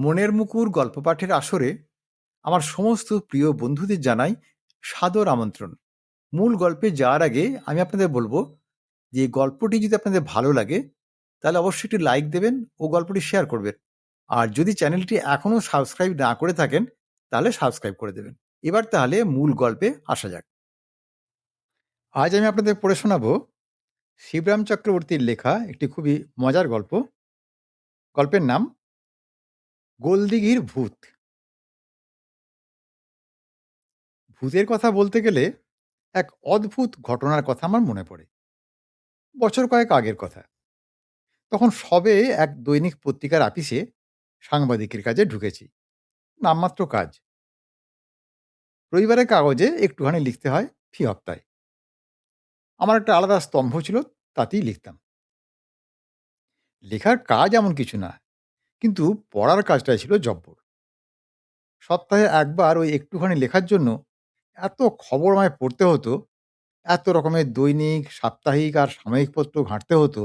মনের মুকুর গল্প পাঠের আসরে আমার সমস্ত প্রিয় বন্ধুদের জানাই সাদর আমন্ত্রণ। মূল গল্পে যাওয়ার আগে আমি আপনাদের বলবো যে গল্পটি যদি আপনাদের ভালো লাগে তাহলে অবশ্যই একটি লাইক দেবেন ও গল্পটি শেয়ার করবেন। আর যদি চ্যানেলটি এখনো সাবস্ক্রাইব না করে থাকেন তাহলে সাবস্ক্রাইব করে দেবেন। এবার তাহলে মূল গল্পে আসা যাক। আজ আমি আপনাদের পড়ে শোনাবো শিবরাম চক্রবর্তীর লেখা একটি খুবই মজার গল্প। গল্পের নাম গোলদিঘির ভূত। ভূতের কথা বলতে গেলে এক অদ্ভুত ঘটনার কথা আমার মনে পড়ে। বছর কয়েক আগের কথা। তখন সবে এক দৈনিক পত্রিকার আপিসে সাংবাদিকের কাজে ঢুকেছি। নামমাত্র কাজ। রবিবারের কাগজে একটুখানি লিখতে হয় ফি হপ্তায়। আমার একটা আলাদা স্তম্ভ ছিল, তাতেই লিখতাম। লেখার কাজ এমন কিছু না, কিন্তু পড়ার কাজটাই ছিল জব্বর। সপ্তাহে একবার ওই একটুখানি লেখার জন্য এত খবর আমায় পড়তে হতো, এত রকমের দৈনিক, সাপ্তাহিক আর সাময়িক পত্র ঘাঁটতে হতো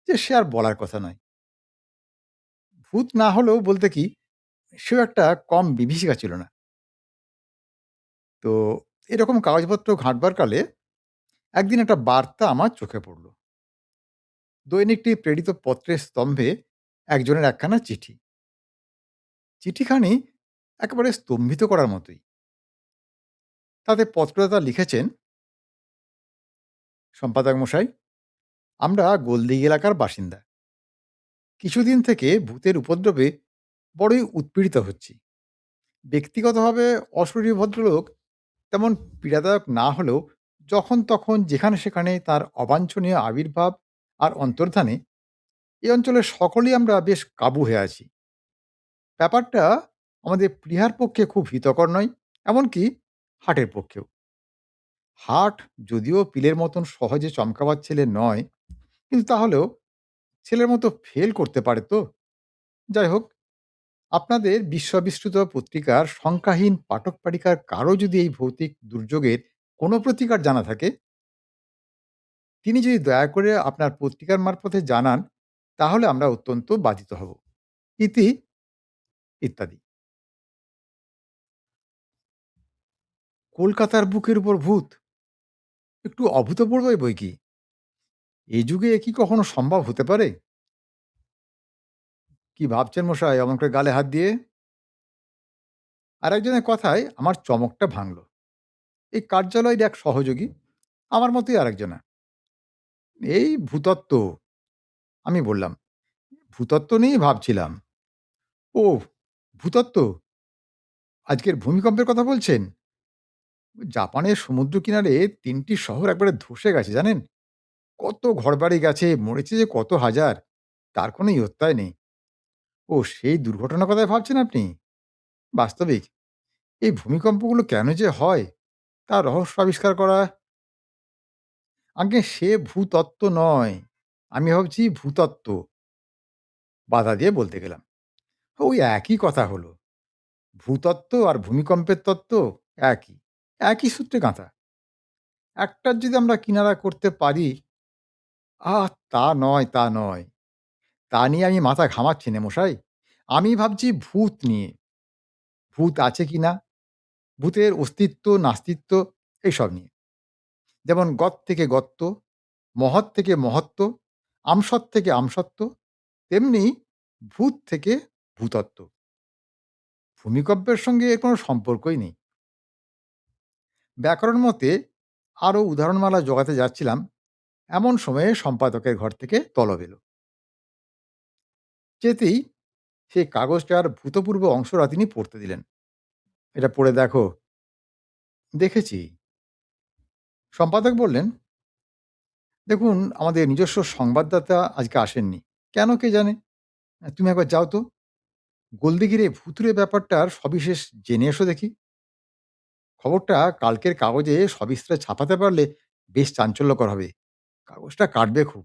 যে সে আর বলার কথা নয়। ভূত না হলেও বলতে কি, সেও একটা কম বিভীষিকা ছিল না। তো এরকম কাগজপত্র ঘাঁটবার কালে একদিন একটা বার্তা আমার চোখে পড়ল। দৈনিকটি প্রেরিত পত্রের স্তম্ভে একজনের একখানা চিঠি। চিঠিখানি একেবারে স্তম্ভিত করার মতোই। তাতে পত্রদাতা লিখেছেন, সম্পাদক মশাই, আমরা গোলদিঘি এলাকার বাসিন্দা। কিছুদিন থেকে ভূতের উপদ্রবে বড়ই উৎপীড়িত হচ্ছি। ব্যক্তিগতভাবে অশরীরী ভদ্রলোক তেমন পীড়াদায়ক না হলেও যখন তখন যেখানে সেখানে তার অবাঞ্ছনীয় আবির্ভাব আর অন্তর্ধানে এই অঞ্চলের সকলেই আমরা বেশ কাবু হয়ে আছি। ব্যাপারটা আমাদের প্লীহার পক্ষে খুব হিতকর নয়, এমনকি হাটের পক্ষেও। হাট যদিও পিলের মতন সহজে চমকাবার ছেলে নয়, কিন্তু তাহলেও ছেলের মতো ফেল করতে পারে তো। যাই হোক, আপনাদের বিশ্ববিশ্রুত পত্রিকার সংখ্যাহীন পাঠক পাঠিকার কারো যদি এই ভৌতিক দুর্যোগের কোনো প্রতিকার জানা থাকে, তিনি যদি দয়া করে আপনার পত্রিকার মারফতে জানান, তাহলে আমরা অত্যন্ত বাধিত হব। ইতি ইত্যাদি। কলকাতার বুকের উপর ভূত, একটু অভূতপূর্ব বই কি। এই যুগে এ কি কখনো সম্ভব হতে পারে? কি ভাবছেন মশাই এমন করে গালে হাত দিয়ে? আর একজনের কথায় আমার চমকটা ভাঙল। এই কার্যালয়ের এক সহযোগী, আমার মতোই আরেকজনা। এই ভূতত্ত্ব, আমি বললাম। ভূতত্ত্ব নিয়েই ভাবছিলাম। ও, ভূতত্ত্ব? আজকের ভূমিকম্পের কথা বলছেন? জাপানের সমুদ্র কিনারে ৩টি শহর একবারে ধসে গেছে জানেন? কত ঘরবাড়ি গেছে, মরেছে যে কত হাজার, তার কোনো ইয়ত্তাই নেই। ও, সেই দুর্ঘটনার কথাই ভাবছেন আপনি? বাস্তবিক এই ভূমিকম্পগুলো কেন যে হয়, তার রহস্য আবিষ্কার করা। আজ্ঞে সে ভূতত্ত্ব নয়, আমি ভাবছি ভূতত্ত্ব। বাধা দিয়ে বলতে গেলাম, ওই একই কথা হলো। ভূতত্ত্ব আর ভূমিকম্পের তত্ত্ব একই, একই সূত্রে গাঁথা। একটার যদি আমরা কিনারা করতে পারি। তা নয়, তা নয়। তা নিয়ে আমি মাথা ঘামাচ্ছি নে মশাই। আমি ভাবছি ভূত নিয়ে। ভূত আছে কিনা, ভূতের অস্তিত্ব নাস্তিত্ব, এইসব নিয়ে। যেমন গত থেকে গত্ত, মহৎ থেকে মহত্ব, আমসৎ থেকে আমসত্ব, তেমনি ভূত থেকে ভূতত্ত্ব। ভূমিকম্পের সঙ্গে এর কোনো সম্পর্কই নেই। ব্যাকরণ মতে আরও উদাহরণমালা জোগাতে যাচ্ছিলাম, এমন সময়ে সম্পাদকের ঘর থেকে তলব এলো। যেতেই সেই কাগজটার ভূতপূর্ব অংশটা তিনি পড়তে দিলেন। এটা পড়ে দেখো। দেখেছি। সম্পাদক বললেন, দেখুন, আমাদের নিজস্ব সংবাদদাতা আজকে আসেননি। কেন কে জানে? তুমি একবার যাও তো, গোলদিঘির এই ভূতুড়ে ব্যাপারটার সবিশেষ জেনে এসো দেখি। খবরটা কালকের কাগজে সবিস্তারে ছাপাতে পারলে বেশ চাঞ্চল্যকর হবে। কাগজটা কাটবে খুব।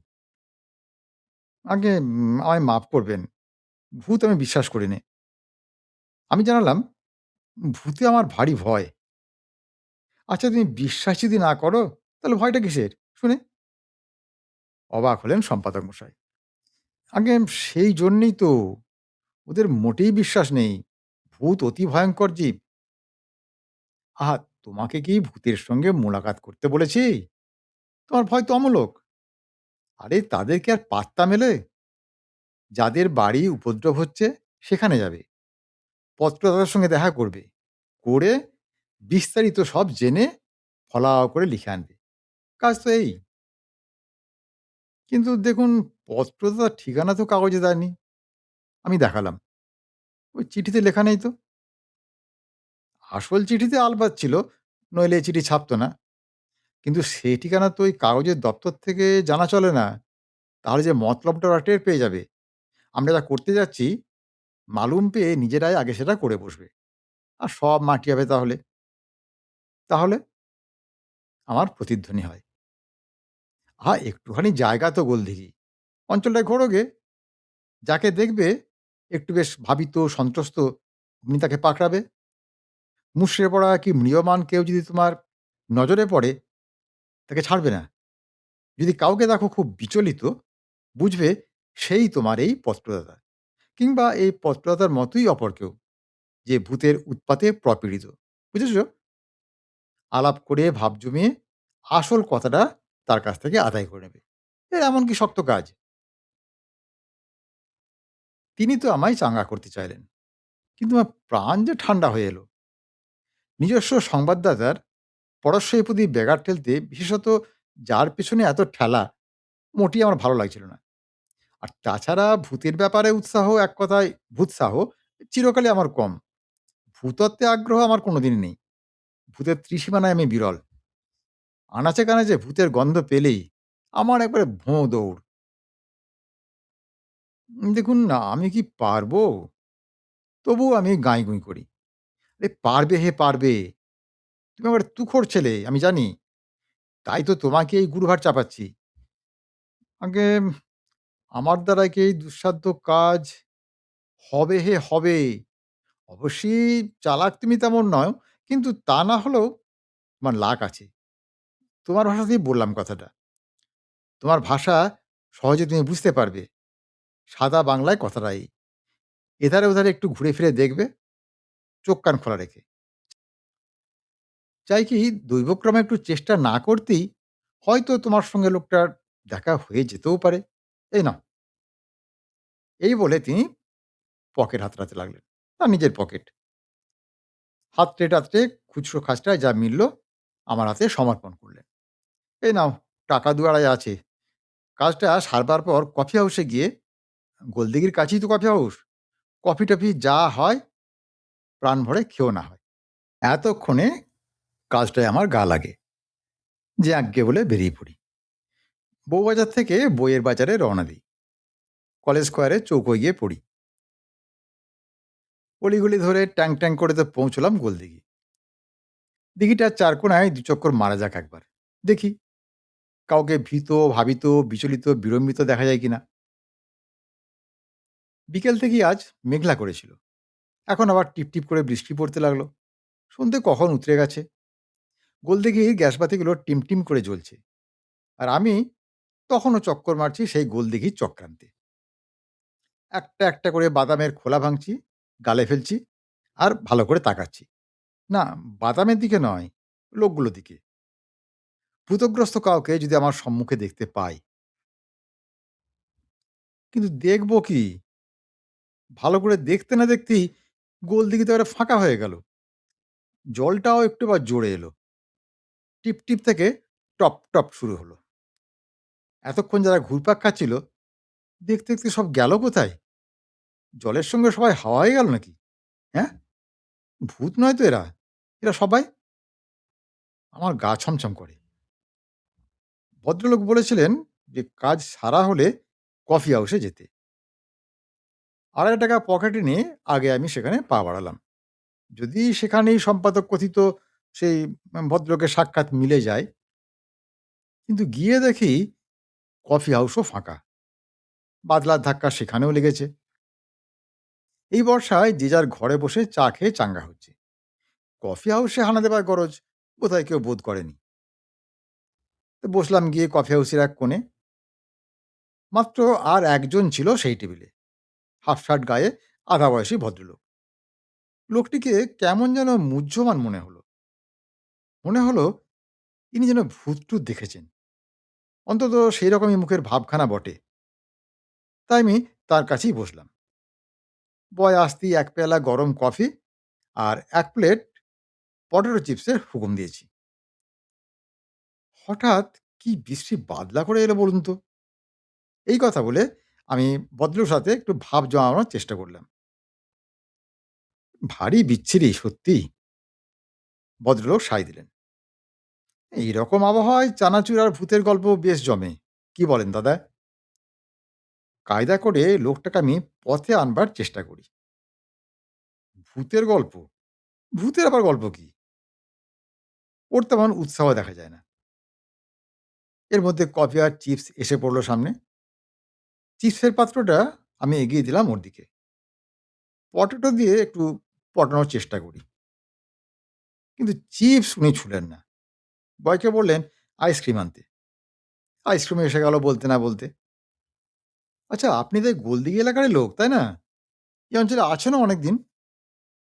আগে আমায় মাফ করবেন। ভূত আমি বিশ্বাস করি নে। আমি জানালাম, ভূতে আমার ভারী ভয়। আচ্ছা, তুমি বিশ্বাস যদি না করো, তাহলে ভয়টা কিসের? শুনে। অবাক হলেন সম্পাদক মশাই। আগে সেই জন্যেই তো ওদের মোটেই বিশ্বাস নেই। ভূত অতি ভয়ংকর জীব। আহা! তোমাকে কি ভূতের সঙ্গে মোলাকাত করতে বলেছি? তোমার ভয় তো অমূলক। আরে তাদের কি আর পাত্তা মেলে? যাদের বাড়ি উপদ্রব হচ্ছে সেখানে যাবে। পত্রদাতার সঙ্গে দেখা করবে। করে বিস্তারিত সব জেনে ফলাও করে লিখে আনবে। কাজ তো এই। কিন্তু দেখুন পত্রদাতার ঠিকানা তো কাগজে দেয়নি। আমি দেখালাম। ওই চিঠিতে লেখা নেই তো। আসল চিঠিতে আলবাত ছিল, নইলে এই চিঠি ছাপত না। কিন্তু সে ঠিকানা তো ওই কাগজের দপ্তর থেকে জানা চলে না। তাহলে যে মতলবটা ওরা টের পেয়ে যাবে। আমরা যা করতে যাচ্ছি, মালুম পেয়ে নিজেরাই আগে সেটা করে বসবে। আর সব মাটি হবে তাহলে। তাহলে আমার প্রতিধ্বনি হয়। একটুখানি জায়গা তো গোলদিঘি। অঞ্চলটায় ঘোরোগে। যাকে দেখবে একটু বেশ ভাবিত, সন্ত্রস্ত, অমনি তাকে পাকড়াবে। মুষড়ে পড়া কি ম্রিয়মাণ কেউ যদি তোমার নজরে পড়ে, তাকে ছাড়বে না। যদি কাউকে দেখো খুব বিচলিত, বুঝবে সেই তোমার এই পত্রদাতা। কিংবা এই পত্রদাতার মতোই অপর কেউ, যে ভূতের উৎপাতে প্রপীড়িত। বুঝেছ? আলাপ করে ভাব জমিয়ে আসল কথাটা তার কাছ থেকে আদায় করে নেবে। এর এমন কি শক্ত কাজ? তিনি তো আমায় চাঙ্গা করতে চাইলেন। কিন্তু আমার প্রাণ যে ঠান্ডা হয়ে এলো। নিজস্ব সংবাদদাতার পরস্যের প্রতি ব্যাঘাত ঠেলতে, বিশেষত যার পেছনে এত ঠেলা, মোটেই আমার ভালো লাগছিল না। আর তাছাড়া ভূতের ব্যাপারে উৎসাহ, এক কথায় ভূতসাহ, চিরকালই আমার কম। ভূতত্ত্বে আগ্রহ আমার কোনোদিনই নেই। ভূতের ত্রিসীমানায় আমি বিরল। আনাচে কানাচে ভূতের গন্ধ পেলেই আমার একবারে ভোঁ দৌড়। দেখুন না, আমি কি পারবো? তবুও আমি গাঁই-গুঁই করি। পারবে হে পারবে। তুমি একেবারে তুখোড় ছেলে, আমি জানি। তাই তো তোমাকে এই গুরুভার চাপাচ্ছি। আগে আমার দ্বারা কি এই দুঃসাধ্য কাজ হবে হে হবে। অবশ্যই চালাক তুমি তেমন নও, কিন্তু তা না হলেও তোমার লাক আছে। তোমার ভাষাতেই বললাম কথাটা। তোমার ভাষা সহজে তুমি বুঝতে পারবে। সাদা বাংলায় কথাটা এই। এধারে ওধারে একটু ঘুরে ফিরে দেখবে, চোখ কান খোলা রেখে। চাই কি দৈবক্রমে একটু চেষ্টা না করতেই হয়তো তোমার সঙ্গে লোকটার দেখা হয়ে যেতেও পারে। এই নাও। এই বলে তিনি পকেট হাতড়াতে লাগলেন। তার নিজের পকেট। হাতড়ে টাতড়ে খুচরো খাচরায় যা মিলল আমার হাতে সমর্পণ করলেন। এই নাও, টাকা ২ আড়াই আছে। কাজটা সারবার পর কফি হাউসে গিয়ে, গোলদিঘির কাছেই তো কফি হাউস। কফি-টফি যা হয় প্রাণ ভরে খেও না হয়। এতক্ষণে কাজটায় আমার গা লাগে। যে আজ্ঞে বলে বেরিয়ে পড়ি। বউবাজার থেকে বইয়ের বাজারে রওনা দিই। কলেজ স্কোয়ারে চৌকোয় গিয়ে পড়ি। অলিগলি ধরে ট্যাং ট্যাং করে তো পৌঁছলাম গোলদিঘি। দিঘিটার চারকোনায় ২ চক্কর মারা যাক একবার। দেখি কাউকে ভীত, ভাবিত, বিচলিত, বিড়ম্বিত দেখা যায় কিনা। বিকেল থেকেই আজ মেঘলা করেছিল। এখন আবার টিপটিপ করে বৃষ্টি পড়তে লাগলো। সন্ধে কখন উতরে গেছে। গোলদিঘির গ্যাসবাতিগুলো টিমটিম করে জ্বলছে। আর আমি তখনও চক্কর মারছি সেই গোলদিঘির চক্রান্তে। একটা একটা করে বাদামের খোলা ভাঙছি, গালে ফেলছি, আর ভালো করে তাকাচ্ছি। না, বাদামের দিকে নয়, লোকগুলোর দিকে। ভূতগ্রস্ত কাউকে যদি আমার সম্মুখে দেখতে পাই, কিন্তু দেখব কি? ভালো করে দেখতে না দেখতেই গোলদিঘি তো একেবারে ফাঁকা হয়ে গেল। জলটাও একটু আবার জোরে এলো। টিপ টিপ থেকে টপ টপ শুরু হলো। এতক্ষণ যারা ঘুরপাক খাচ্ছিল, দেখতে দেখতে সব গেল কোথায়? জলের সঙ্গে সবাই হাওয়া হয়ে গেল নাকি? হ্যাঁ? ভূত নয় তো এরা। এরা সবাই? আমার গা ছমছম করে। ভদ্রলোক বলেছিলেন যে কাজ সারা হলে কফি হাউসে যেতে। ৳২৫ পকেটে নিয়ে আগে আমি সেখানে পা বাড়ালাম। যদি সেখানেই সম্পাদক কথিত সেই ভদ্রলোকের সাক্ষাৎ মিলে যায়। কিন্তু গিয়ে দেখি কফি হাউসও ফাঁকা। বাদলার ধাক্কা সেখানেও লেগেছে। এই বর্ষায় যে যার ঘরে বসে চা খেয়ে চাঙ্গা হচ্ছে। কফি হাউসে হানা দেবার গরজ বোধহয় কেউ বোধ করেনি। তো বসলাম গিয়ে কফি হাউসের এক কোণে। মাত্র আর একজন ছিল সেই টেবিলে। হাফ শার্ট গায়ে, আধা বয়সী ভদ্রলোক। লোকটিকে কেমন যেন মুহ্যমান মনে হলো। মনে হলো ইনি যেন ভূত-টুত দেখেছেন। অন্তত সেই রকমই মুখের ভাবখানা বটে। তাই আমি তার কাছেই বসলাম। বয় আসতেই ১ পেয়ালা গরম কফি আর ১ প্লেট পটেটো চিপসের হুকুম দিয়েছি। হঠাৎ কি বৃষ্টি বাদলা করে এলো বলুন তো? এই কথা বলে আমি ভদ্রলোকের সাথে একটু ভাব জমানোর চেষ্টা করলাম। ভারী বিচ্ছিরি সত্যিই। ভদ্রলোক সায় দিলেন। এইরকম আবহাওয়ায় চানাচুর আর ভূতের গল্প বেশ জমে। কি বলেন দাদা? কায়দা করে লোকটাকে আমি পথে আনবার চেষ্টা করি। ভূতের গল্প? ভূতের আবার গল্প কি? ওর তেমন উৎসাহ দেখা যায় না। এর মধ্যে কফি আর চিপস এসে পড়ল সামনে। চিপসের পাত্রটা আমি এগিয়ে দিলাম ওর দিকে। পটেটো দিয়ে একটু পটানোর চেষ্টা করি। কিন্তু চিপস উনি ছুঁলেন না। বয়কে বললেন, "আইসক্রিম আনতে।" আইসক্রিম এসে গেল বলতে না বলতে। আচ্ছা, আপনি তো এই গোলদিঘি এলাকারই লোক, তাই না? এই অঞ্চলে আছেনও অনেকদিন।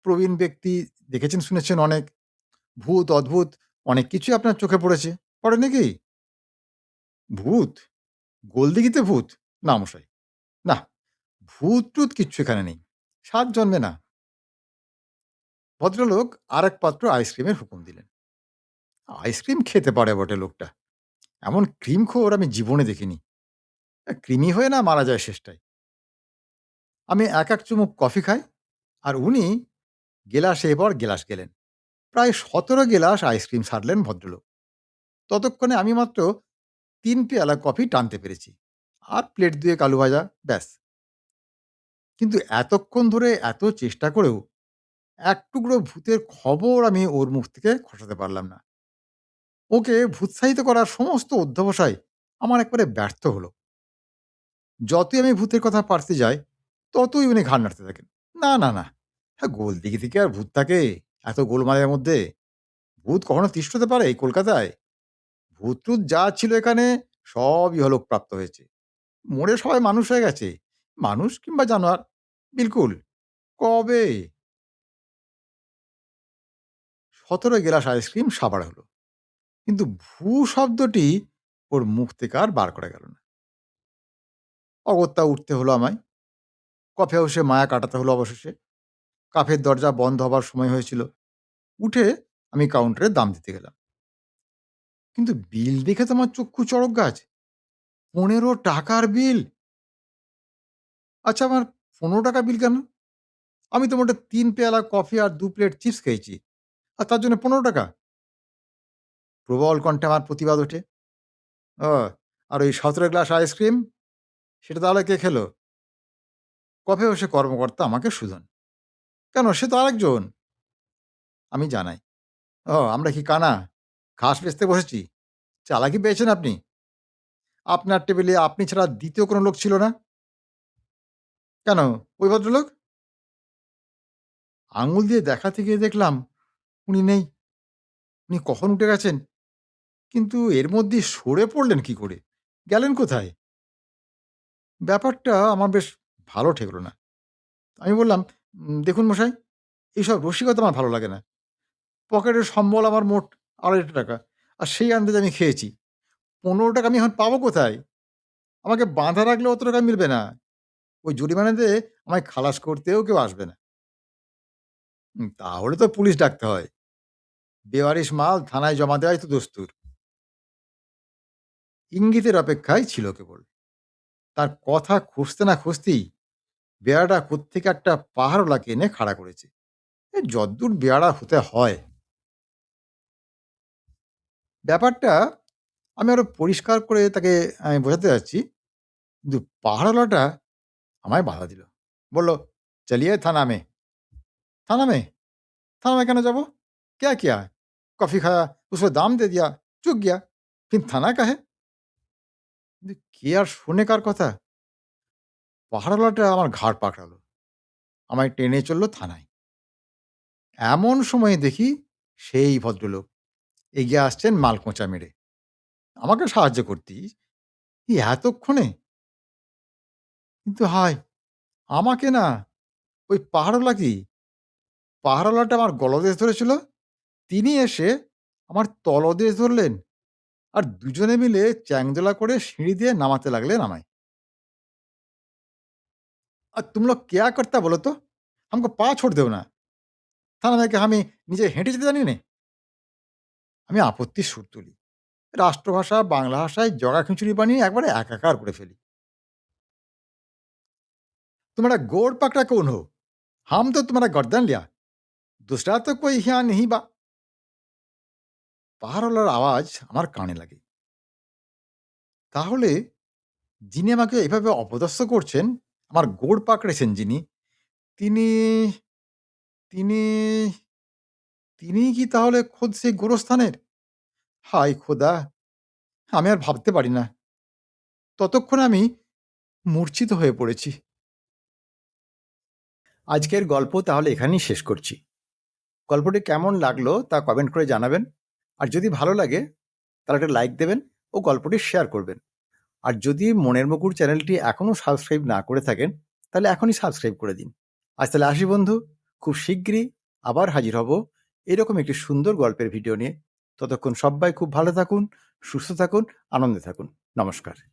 প্রবীণ ব্যক্তি, দেখেছেন শুনেছেন অনেক। ভূত, অদ্ভুত অনেক কিছুই আপনার চোখে পড়েছে। পড়েনি কি? ভূত? গোলদিঘিতে ভূত? না মশাই, না। ভূত-টুত কিচ্ছু এখানে নেই। সাত জন্মে না। ভদ্রলোক আরেক পাত্র আইসক্রিমের হুকুম দিলেন। আইসক্রিম খেতে পারে বটে লোকটা। এমন ক্রিমখোর আমি জীবনে দেখিনি। কৃমি হয়ে না মারা যায় শেষটায়। আমি এক চুমুক কফি খাই, আর উনি গেলাসের পর গেলাস গেলেন। প্রায় ১৭ গেলাস আইসক্রিম সারলেন ভদ্রলোক। ততক্ষণে আমি মাত্র ৩ পেয়ালা কফি টানতে পেরেছি। আর প্লেট ২ এক আলু ভাজা, ব্যাস। কিন্তু এতক্ষণ ধরে এত চেষ্টা করেও এক টুকরো ভূতের খবর আমি ওর মুখ থেকে খসাতে পারলাম না। ওকে ভূতসাহিত করার সমস্ত অধ্যবসায় আমার একবারে ব্যর্থ হলো। যতই আমি ভূতের কথা পাড়তে যাই, ততই উনি ঘাড় নাড়তে থাকেন। "না, না, না। হ্যাঁ, গোলদিঘি থেকে আর ভূত থাকে? এত গোলমালের মধ্যে? ভূত কখনো তিষ্ঠ হতে পারে এই কলকাতায়? ভূত-টুত যা ছিল এখানে সব ইহলোক প্রাপ্ত হয়েছে। মরে সবাই মানুষ হয়ে গেছে। মানুষ কিংবা জানোয়ার, বিলকুল। কবে?" ১৭ গেলাস আইসক্রিম সাবাড় হলো। কিন্তু ভূ শব্দটি ওর মুখ থেকে আর বার করা গেল না। অগত্যা উঠতে হলো আমায়। কফি হাউসে মায়া কাটাতে হলো অবশেষে। কাফের দরজা বন্ধ হবার সময় হয়েছিল। উঠে আমি কাউন্টারে দাম দিতে গেলাম। কিন্তু বিল দেখে তো আমার চক্ষু চড়ক গাছ। ৳১৫ বিল! আচ্ছা, আমার ৳১৫ বিল কেন? আমি তো মোটে ৩ পেয়ালা কফি আর ২ প্লেট চিপস খেয়েছি। আর তার জন্য ৳১৫? প্রবল কণ্ঠে আমার প্রতিবাদ ওঠে। ও, আর ওই ১৭ গ্লাস আইসক্রিম? সেটা তাহলে কে খেলো? কফি হাউসের কর্মকর্তা আমাকে শুধান। কেন, সে তো আরেকজন। আমি জানাই, "ও, আমরা কি কানা? ঘাস বেচতে বসেছি? চালাকি পেয়েছেন আপনি? আপনার টেবিলে আপনি ছাড়া দ্বিতীয় কোনো লোক ছিল না? কেন, ওই ভদ্রলোক?" আঙুল দিয়ে দেখাতে গিয়ে দেখলাম উনি নেই। উনি কখন উঠে গেছেন। কিন্তু এর মধ্যে সরে পড়লেন কি করে? গেলেন কোথায়? ব্যাপারটা আমার বেশ ভালো ঠেকল না। আমি বললাম, দেখুন মশাই, এইসব রসিকতা আমার ভালো লাগে না। পকেটের সম্বল আমার মোট ৳২৫০ আর সেই আন্দাজে আমি খেয়েছি। ৳১৫ আমি এখন পাবো কোথায়? আমাকে বাঁধা রাখলে অত টাকা মিলবে না। ওই জরিমানা দিয়ে আমায় খালাস করতেও কেউ আসবে না। তাহলে তো পুলিশ ডাকতে হয়। বেওয়ারিশ মাল থানায় জমা দেওয়াই তো দস্তুর। ইঙ্গিতের অপেক্ষায় ছিল কেবল। তার কথা খুঁজতে না খুঁজতেই বেয়াড়া কোত্থেকে একটা পাহাড়ওয়ালাকে এনে খাড়া করেছে। যদ্দূর বেয়াড়া হতে হয়। ব্যাপারটা আমি আরো পরিষ্কার করে তাকে আমি বোঝাতে যাচ্ছি। কিন্তু পাহাড়ওয়ালাটা আমায় বাধা দিল। বলল, "চলিয়ে থানা মে।" "থানা মে? থানা में কেন যাবো? क्या किया? कॉफ़ी खाया, उसको दाम दे दिया, चूक गया। फिर थाना का है?" কিন্তু কে আর শোনে কার কথা? পাহাড়ওয়ালাটা আমার ঘাড় পাকড়ালো। আমায় টেনে চলল থানায়। এমন সময়ে দেখি সেই ভদ্রলোক এগিয়ে আসছেন মাল খোঁচা মেরে। আমাকে সাহায্য করতেই এতক্ষণে? কিন্তু হায়! আমাকে না, ওই পাহাড়ওয়ালা কি? পাহাড়ওয়ালাটা আমার গলদেশ ধরেছিল। তিনি এসে আমার তলদেশ ধরলেন। আর দুজনে মিলে চ্যাংদোলা করে সিঁড়ি দিয়ে নামাতে লাগলেন আমায়। "আর तुम लोग क्या करता बोलो तो? हमको পা छोड़ दो ना। थाना में क्या हमें নিজে হেঁটে যেতে জানি নে?" আমি আপত্তির সুর তুলি। রাষ্ট্রভাষা বাংলা ভাষায় জগা খিচুড়ি বানিয়ে একবারে একাকার করে ফেলি। "तुम्हारा गोड़ पकड़ा कौन हो? हम तो तुम्हारा गर्दन लिया। दूसरा तो कोई यहाँ नहीं बा।" পাহাড়ওয়ালার আওয়াজ আমার কানে লাগে। তাহলে যিনি আমাকে এভাবে অপদস্থ করছেন, আমার গোড় পাকড়েছেন যিনি, তিনি তিনি তিনিই কি তাহলে খোদ সেই গোরস্থানের? হায় খোদা! আমি আর ভাবতে পারি না। ততক্ষণে আমি মূর্ছিত হয়ে পড়েছি। আজকের গল্প তাহলে এখানেই শেষ করছি। গল্পটি কেমন লাগলো তা কমেন্ট করে জানাবেন। আর যদি ভালো লাগে তাহলে একটা লাইক দেবেন ও গল্পটি শেয়ার করবেন। আর যদি মনের মুকুর চ্যানেলটি এখনও সাবস্ক্রাইব না করে থাকেন তাহলে এখনই সাবস্ক্রাইব করে দিন। আজ তাহলে আসি বন্ধু, খুব শিগগিরই আবার হাজির হব এরকম একটি সুন্দর গল্পের ভিডিও নিয়ে। ততক্ষণ সবাই খুব ভালো থাকুন, সুস্থ থাকুন, আনন্দে থাকুন। নমস্কার।